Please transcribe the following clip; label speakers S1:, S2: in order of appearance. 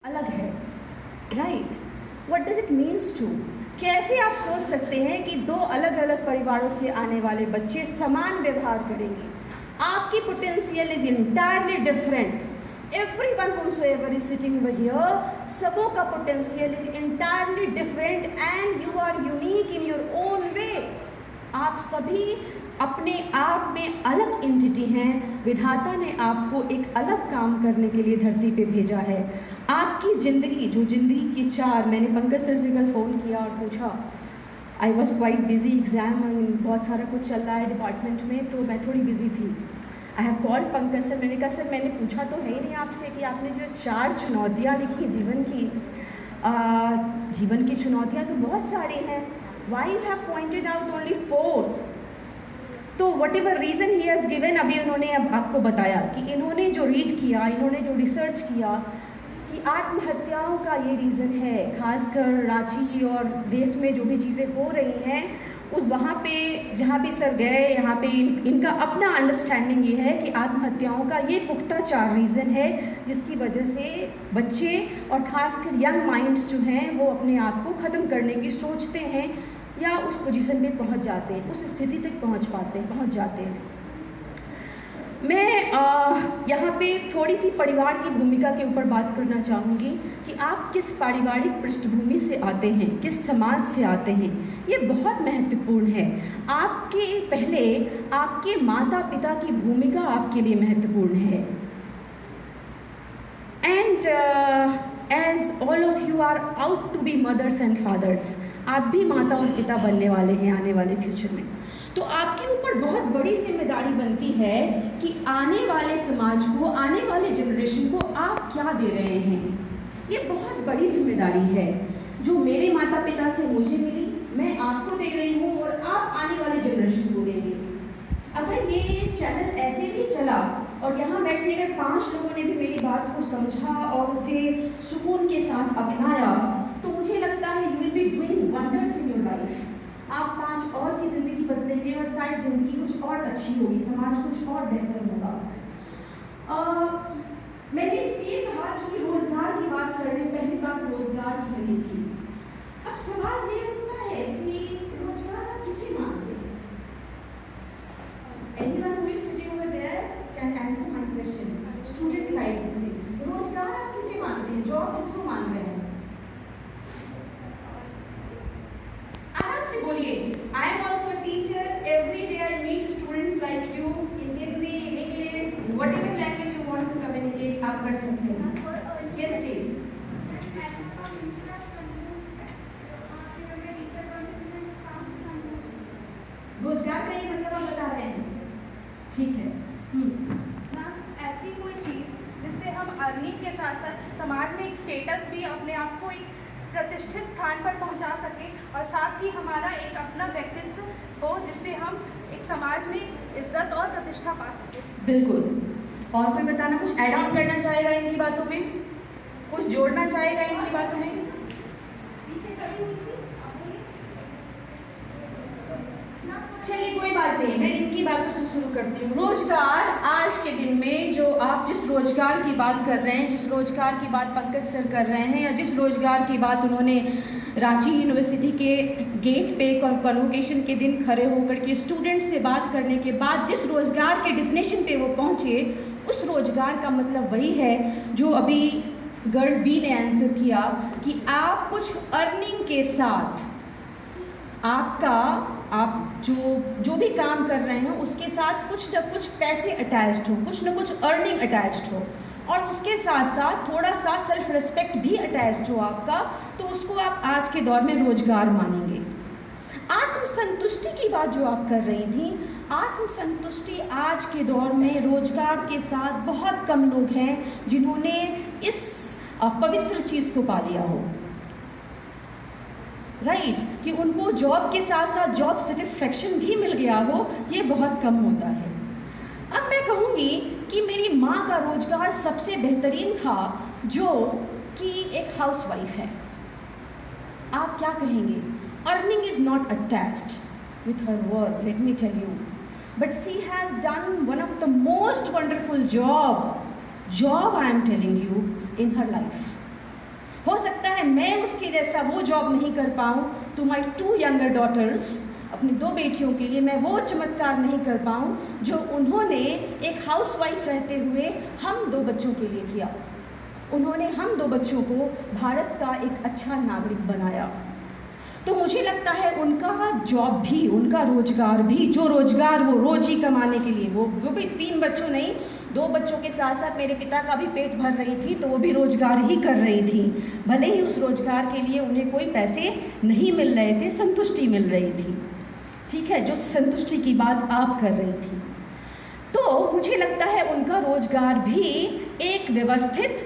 S1: अलग है, right? What does it means to? कैसे आप सोच सकते हैं कि दो अलग अलग परिवारों से आने वाले बच्चे समान व्यवहार करेंगे? आपकी potential is entirely different. Everyone whomsoever is sitting over here, सबों का potential is entirely different and you are unique in your own way. आप सभी अपने आप में अलग एंटिटी हैं। विधाता ने आपको एक अलग काम करने के लिए धरती पे भेजा है। आपकी ज़िंदगी, जो ज़िंदगी की चार, मैंने पंकज सर से कल फ़ोन किया और पूछा, I was quite busy, exam बहुत सारा कुछ चल रहा है डिपार्टमेंट में, तो मैं थोड़ी बिजी थी। I have called Pankaj sir, मैंने कहा सर मैंने पूछा तो है ही नहीं आपसे कि आपने जो चार चुनौतियाँ लिखी जीवन की चुनौतियाँ तो बहुत सारी हैं, why you have pointed out only 4? तो what ever reason he has given, अभी उन्होंने अब आपको बताया कि इन्होंने जो रीड किया, इन्होंने जो रिसर्च किया कि आत्महत्याओं का ये रीज़न है। खासकर रांची और देश में जो भी चीज़ें हो रही हैं, उस वहाँ पे जहाँ भी सर गए, यहाँ पे इनका अपना अंडरस्टैंडिंग ये है कि आत्महत्याओं का ये पुख्ता 4 रीज़न है जिसकी वजह से बच्चे और ख़ासकर यंग माइंड्स जो हैं वो अपने आप को ख़त्म करने की सोचते हैं या उस पोजीशन पे पहुंच जाते हैं, उस स्थिति तक पहुंच जाते हैं। मैं यहाँ पे थोड़ी सी परिवार की भूमिका के ऊपर बात करना चाहूँगी कि आप किस पारिवारिक पृष्ठभूमि से आते हैं, किस समाज से आते हैं, ये बहुत महत्वपूर्ण है। आपके माता पिता की भूमिका आपके लिए महत्वपूर्ण है। And as all of you are out to be mothers and fathers, आप भी माता और पिता बनने वाले हैं आने वाले फ्यूचर में, तो आपके ऊपर बहुत बड़ी जिम्मेदारी बनती है कि आने वाले समाज को, आने वाले जनरेशन को आप क्या दे रहे हैं। ये बहुत बड़ी जिम्मेदारी है जो मेरे माता पिता से मुझे मिली, मैं आपको दे रही हूँ और आप आने वाले जनरेशन को देंगे। अगर ये चैनल ऐसे भी चला और यहाँ बैठे अगर 5 लोगों ने भी मेरी बात को समझा और उसे सुकून के साथ अपनाया, तो मुझे लगता है you will be doing wonders in your life. आप 5 और की ज़िंदगी बदलेंगे और शायद ज़िंदगी कुछ और अच्छी होगी, समाज कुछ और बेहतर होगा। मैंने इसलिए कहा कि रोज़गार की बात सर ने पहली बात रोज़गार की कही थी। अब सवाल ये उठता है कि रोज़गार आप किसे मानते हैं? Anyone who is sitting over there can answer my question. Student side से रोज़गार आप किसे मानते हैं? जॉब किसको मान रहे हैं? आराम से बोलिए। I am also a teacher. Every day I meet students like you in Hindi, in English, whatever language you want to communicate, आप कर सकते हैं। Yes, please. रोजगार का ये मतलब आप बता रहे हैं, ठीक है।
S2: ऐसी कोई चीज़ जिससे हम अर्निंग के साथ साथ समाज में एक स्टेटस भी, अपने आप को एक प्रतिष्ठित स्थान पर पहुंचा सके और साथ ही हमारा एक अपना व्यक्तित्व हो जिससे हम एक समाज में इज्जत और प्रतिष्ठा पा सके।
S1: बिल्कुल। और कोई बताना, कुछ ऐड ऑन करना चाहेगा इनकी बातों में, कुछ जोड़ना चाहेगा इनकी बातों में?
S2: पीछे खड़ी हुई थी।
S1: चलिए कोई बात नहीं, मैं इनकी बातों से शुरू करती हूँ। रोजगार आज के दिन में जो आप जिस रोजगार की बात कर रहे हैं, जिस रोजगार की बात पंकज सर कर रहे हैं, या जिस रोजगार की बात उन्होंने रांची यूनिवर्सिटी के गेट पे कन्वोकेशन के दिन खड़े होकर के स्टूडेंट से बात करने के बाद जिस रोजगार के डिफिनेशन पे वो पहुँचे, उस रोजगार का मतलब वही है जो अभी गर्ल बी ने आंसर किया कि आप कुछ अर्निंग के साथ आप जो भी काम कर रहे हैं उसके साथ कुछ न कुछ पैसे अटैच्ड हो, कुछ न कुछ अर्निंग अटैच्ड हो, और उसके साथ साथ थोड़ा सा सेल्फ रिस्पेक्ट भी अटैच्ड हो आपका, तो उसको आप आज के दौर में रोजगार मानेंगे। आत्मसंतुष्टि की बात जो आप कर रही थी, आत्मसंतुष्टि आज के दौर में रोजगार के साथ बहुत कम लोग हैं जिन्होंने इस पवित्र चीज़ को पा लिया हो, राइट, कि उनको जॉब के साथ साथ जॉब सेटिस्फेक्शन भी मिल गया हो, ये बहुत कम होता है। अब मैं कहूँगी कि मेरी माँ का रोजगार सबसे बेहतरीन था, जो कि एक हाउसवाइफ है। आप क्या कहेंगे? Earning is not attached with her work, let me tell you, but she has done one of the most wonderful job I am telling you in her life. मैं उसके जैसा वो जॉब नहीं कर पाऊँ, टू माई 2 यंगर डॉटर्स, अपनी 2 बेटियों के लिए मैं वो चमत्कार नहीं कर पाऊँ जो उन्होंने एक हाउसवाइफ रहते हुए हम 2 बच्चों के लिए किया। उन्होंने हम 2 बच्चों को भारत का एक अच्छा नागरिक बनाया। तो मुझे लगता है उनका जॉब भी, उनका रोजगार भी, जो रोजगार वो रोज ही कमाने के लिए, वो भी 3 बच्चों नहीं, 2 बच्चों के साथ साथ मेरे पिता का भी पेट भर रही थी, तो वो भी रोजगार ही कर रही थी। भले ही उस रोजगार के लिए उन्हें कोई पैसे नहीं मिल रहे थे, संतुष्टि मिल रही थी, ठीक है, जो संतुष्टि की बात आप कर रही थी। तो मुझे लगता है उनका रोजगार भी एक व्यवस्थित